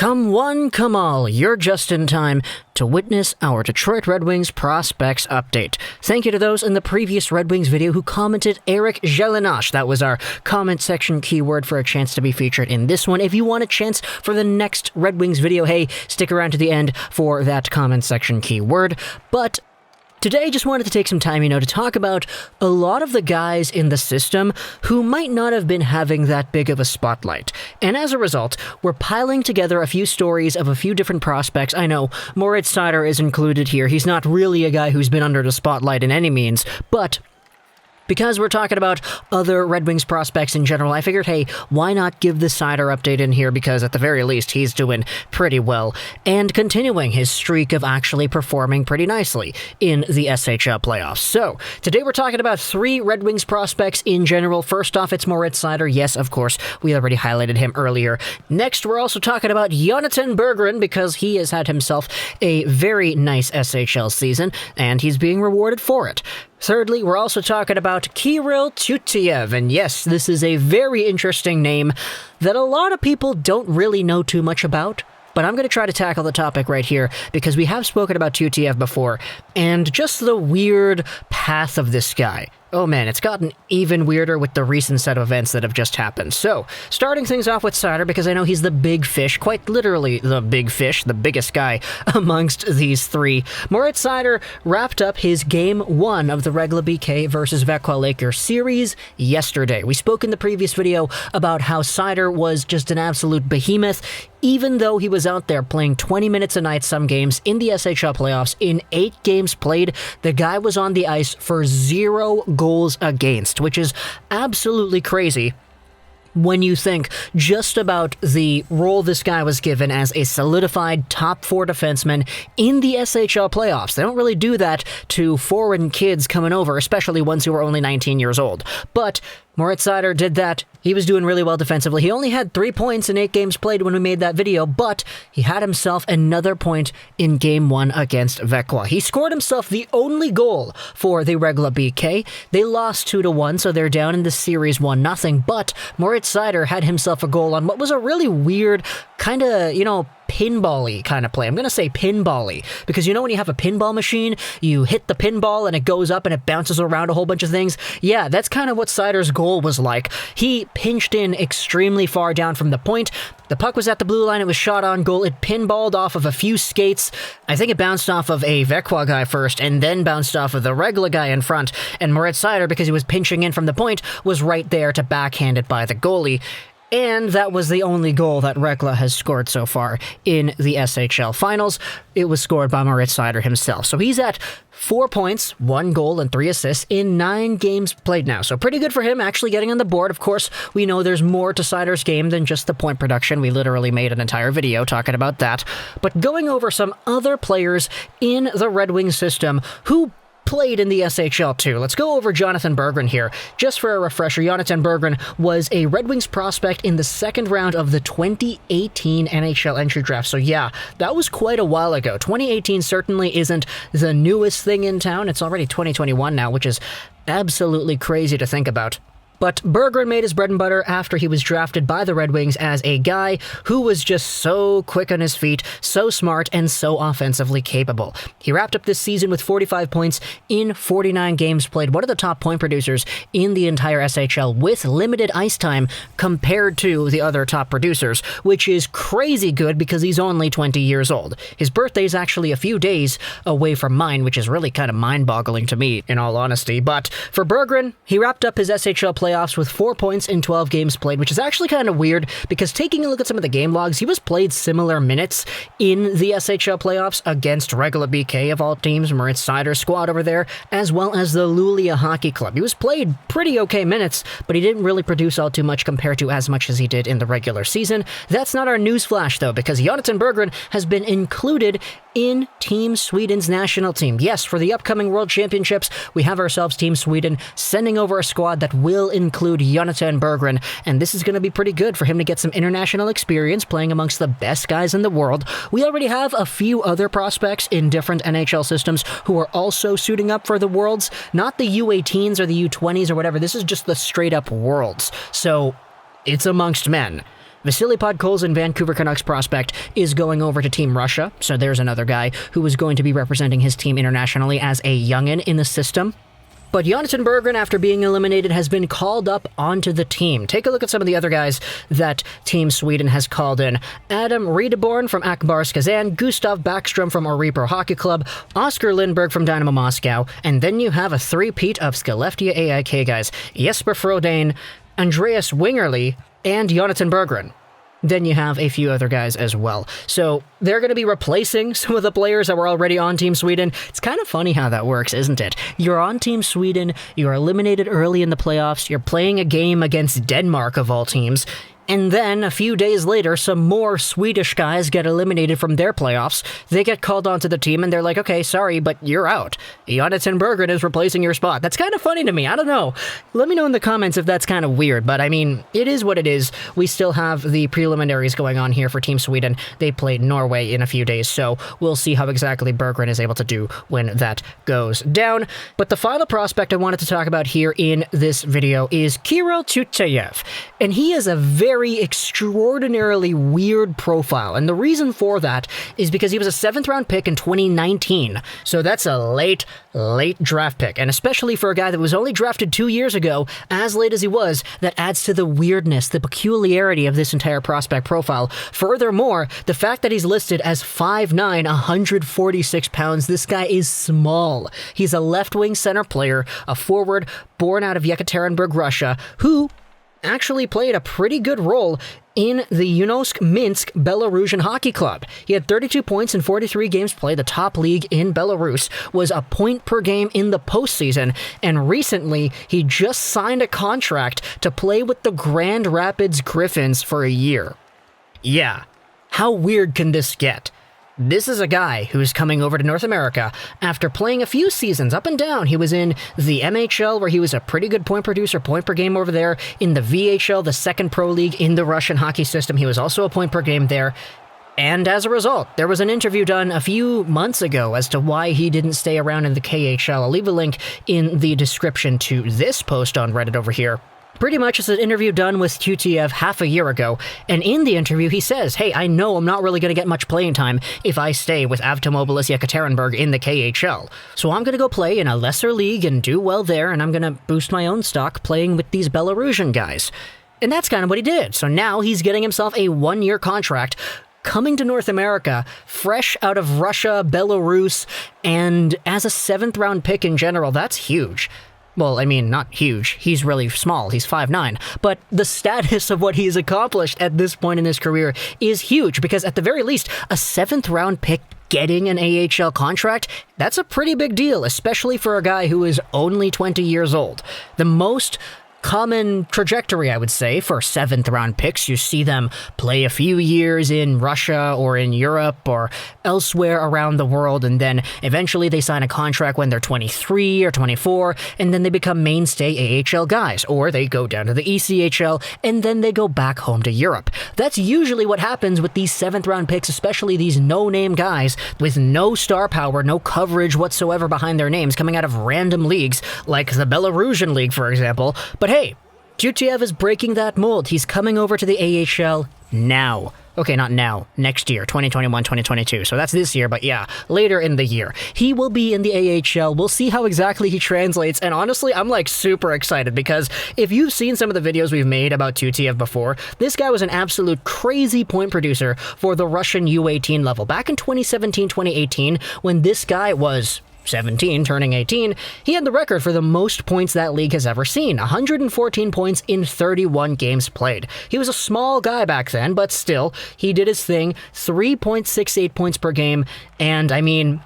Come one, come all, you're just in time to witness our Detroit Red Wings prospects update. Thank you to those in the previous Red Wings video who commented Eric Jelenosh. That was our comment section keyword for a chance to be featured in this one. If you want a chance for the next Red Wings video, hey, stick around to the end for that comment section keyword. But today, just wanted to take some time, to talk about a lot of the guys in the system who might not have been having that big of a spotlight. And as a result, we're piling together a few stories of a few different prospects. I know Moritz Seider is included here. He's not really a guy who's been under the spotlight in any means, but because we're talking about other Red Wings prospects in general, I figured, hey, why not give the Seider update in here, because at the very least, he's doing pretty well, and continuing his streak of actually performing pretty nicely in the SHL playoffs. So, today we're talking about 3 Red Wings prospects in general. First off, it's Moritz Seider. Yes, of course, we already highlighted him earlier. Next, we're also talking about Jonathan Berggren, because he has had himself a very nice SHL season, and he's being rewarded for it. Thirdly, we're also talking about Kirill Tyutyayev, and yes, this is a very interesting name that a lot of people don't really know too much about, but I'm going to try to tackle the topic right here, because we have spoken about Tyutyayev before, and just the weird path of this guy. Oh man, it's gotten even weirder with the recent set of events that have just happened. So, starting things off with Seider, because I know he's the big fish, quite literally the big fish, the biggest guy amongst these 3. Moritz Seider wrapped up his Game 1 of the Regla BK versus Växjö Lakers series yesterday. We spoke in the previous video about how Seider was just an absolute behemoth, even though he was out there playing 20 minutes a night some games in the SHL playoffs. In 8 games played, the guy was on the ice for 0 goals against, which is absolutely crazy when you think just about the role this guy was given as a solidified top 4 defenseman in the SHL playoffs. They don't really do that to foreign kids coming over, especially ones who are only 19 years old. But Moritz Seider did that. He was doing really well defensively. He only had 3 points in 8 games played when we made that video, but he had himself another point in Game 1 against Växjö. He scored himself the only goal for the Regla BK. They lost 2-1, so they're down in the series 1-0, but Moritz Seider had himself a goal on what was a really weird, kind of, pinball-y kind of play. I'm going to say pinball-y, because when you have a pinball machine, you hit the pinball and it goes up and it bounces around a whole bunch of things. Yeah, that's kind of what Seider's goal was like. He pinched in extremely far down from the point. The puck was at the blue line, it was shot on goal, it pinballed off of a few skates. I think it bounced off of a Växjö guy first, and then bounced off of the Regla guy in front, and Moritz Seider, because he was pinching in from the point, was right there to backhand it by the goalie. And that was the only goal that Regla has scored so far in the SHL finals. It was scored by Moritz Seider himself. So he's at 4 points, 1 goal, and 3 assists in 9 games played now. So pretty good for him, actually getting on the board. Of course, we know there's more to Seider's game than just the point production. We literally made an entire video talking about that. But going over some other players in the Red Wings system who played in the SHL too. Let's go over Jonathan Berggren here. Just for a refresher, Jonathan Berggren was a Red Wings prospect in the 2nd round of the 2018 NHL entry draft. So yeah, that was quite a while ago. 2018 certainly isn't the newest thing in town. It's already 2021 now, which is absolutely crazy to think about. But Berggren made his bread and butter after he was drafted by the Red Wings as a guy who was just so quick on his feet, so smart, and so offensively capable. He wrapped up this season with 45 points in 49 games played, one of the top point producers in the entire SHL with limited ice time compared to the other top producers, which is crazy good because he's only 20 years old. His birthday is actually a few days away from mine, which is really kind of mind-boggling to me, in all honesty. But for Berggren, he wrapped up his SHL playoffs with 4 points in 12 games played, which is actually kind of weird because taking a look at some of the game logs, he was played similar minutes in the SHL playoffs against Regla BK of all teams, Moritz Seider's squad over there, as well as the Luleå Hockey Club. He was played pretty okay minutes, but he didn't really produce all too much compared to as much as he did in the regular season. That's not our news flash though, because Jonathan Berggren has been included in Team Sweden's national team. Yes, for the upcoming World Championships, we have ourselves Team Sweden sending over a squad that will include Jonathan Berggren, and this is going to be pretty good for him to get some international experience playing amongst the best guys in the world. We already have a few other prospects in different NHL systems who are also suiting up for the Worlds, not the U18s or the U20s or whatever. This is just the straight up Worlds. So it's amongst men. Vasily Podkolzin, Vancouver Canucks prospect, is going over to Team Russia, so there's another guy who is going to be representing his team internationally as a youngin in the system. But Jonatan Berggren, after being eliminated, has been called up onto the team. Take a look at some of the other guys that Team Sweden has called in. Adam Riedeborn from Akbars Kazan, Gustav Backstrom from Oripro Hockey Club, Oscar Lindberg from Dynamo Moscow, and then you have a three-peat of Skellefteå AIK guys, Jesper Frodane, Andreas Wingerly, and Jonatan Berggren. Then you have a few other guys as well. So they're going to be replacing some of the players that were already on Team Sweden. It's kind of funny how that works, isn't it? You're on Team Sweden, you're eliminated early in the playoffs, you're playing a game against Denmark of all teams, and then, a few days later, some more Swedish guys get eliminated from their playoffs. They get called onto the team, and they're like, okay, sorry, but you're out. Jonatan Berggren is replacing your spot. That's kind of funny to me. I don't know. Let me know in the comments if that's kind of weird, but I mean, it is what it is. We still have the preliminaries going on here for Team Sweden. They play Norway in a few days, so we'll see how exactly Berggren is able to do when that goes down. But the final prospect I wanted to talk about here in this video is Kirill Tyutyayev, and he is a very extraordinarily weird profile, and the reason for that is because he was a 7th round pick in 2019, so that's a late draft pick, and especially for a guy that was only drafted 2 years ago, as late as he was, that adds to the weirdness, the peculiarity of this entire prospect profile. Furthermore, the fact that he's listed as 5'9", 146 pounds, this guy is small. He's a left-wing center player, a forward born out of Yekaterinburg, Russia, who actually played a pretty good role in the Yunosk Minsk Belarusian Hockey Club. He had 32 points in 43 games played, the top league in Belarus, was a point per game in the postseason, and recently he just signed a contract to play with the Grand Rapids Griffins for a year. Yeah, how weird can this get? This is a guy who's coming over to North America after playing a few seasons up and down. He was in the MHL, where he was a pretty good point producer, point per game over there. In the VHL, the second pro league in the Russian hockey system, he was also a point per game there. And as a result, there was an interview done a few months ago as to why he didn't stay around in the KHL. I'll leave a link in the description to this post on Reddit over here. Pretty much it's an interview done with Tyutyayev half a year ago, and in the interview he says, hey, I know I'm not really going to get much playing time if I stay with Avtomobilis Yekaterinburg in the KHL, so I'm going to go play in a lesser league and do well there, and I'm going to boost my own stock playing with these Belarusian guys. And that's kind of what he did, so now he's getting himself a 1-year contract, coming to North America, fresh out of Russia, Belarus, and as a 7th round pick in general, that's huge. Well, I mean, not huge. He's really small. He's 5'9". But the status of what he's accomplished at this point in his career is huge, because at the very least, a 7th round pick getting an AHL contract, that's a pretty big deal, especially for a guy who is only 20 years old. The most common trajectory, I would say, for 7th round picks. You see them play a few years in Russia or in Europe or elsewhere around the world, and then eventually they sign a contract when they're 23 or 24, and then they become mainstay AHL guys, or they go down to the ECHL, and then they go back home to Europe. That's usually what happens with these 7th round picks, especially these no-name guys with no star power, no coverage whatsoever behind their names, coming out of random leagues, like the Belarusian League, for example. But hey, Tyutyayev is breaking that mold. He's coming over to the AHL now. Okay, not now. Next year, 2021, 2022. So that's this year, but yeah, later in the year. He will be in the AHL. We'll see how exactly he translates. And honestly, I'm like super excited, because if you've seen some of the videos we've made about Tyutyayev before, this guy was an absolute crazy point producer for the Russian U18 level. Back in 2017, 2018, when this guy was 17, turning 18, he had the record for the most points that league has ever seen, 114 points in 31 games played. He was a small guy back then, but still, he did his thing, 3.68 points per game, and I mean,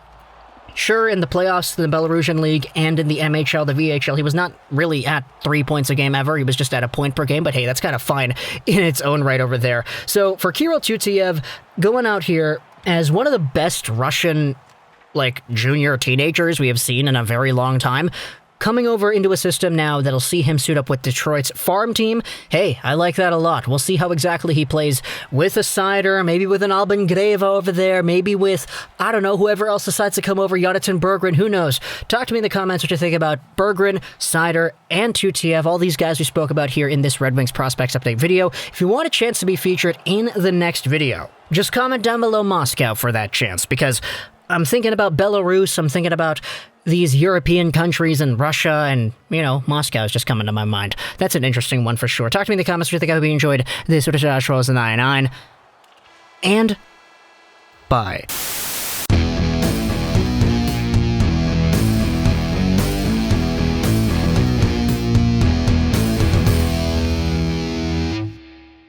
sure, in the playoffs, in the Belarusian League, and in the MHL, the VHL, he was not really at 3 points a game ever. He was just at a point per game, but hey, that's kind of fine in its own right over there. So for Kirill Tyutyayev, going out here as one of the best Russian junior teenagers we have seen in a very long time, coming over into a system now that'll see him suit up with Detroit's farm team. Hey, I like that a lot. We'll see how exactly he plays with a Seider, maybe with an Alban Greva over there, maybe with, I don't know, whoever else decides to come over, Jonathan Berggren, who knows. Talk to me in the comments what you think about Berggren, Seider, and Tutiev, all these guys we spoke about here in this Red Wings Prospects Update video. If you want a chance to be featured in the next video, just comment down below Moscow for that chance, because I'm thinking about Belarus, I'm thinking about these European countries and Russia, and, you know, Moscow is just coming to my mind. That's an interesting one for sure. Talk to me in the comments if you think I hope you enjoyed this. Josh Rosen 99, and bye.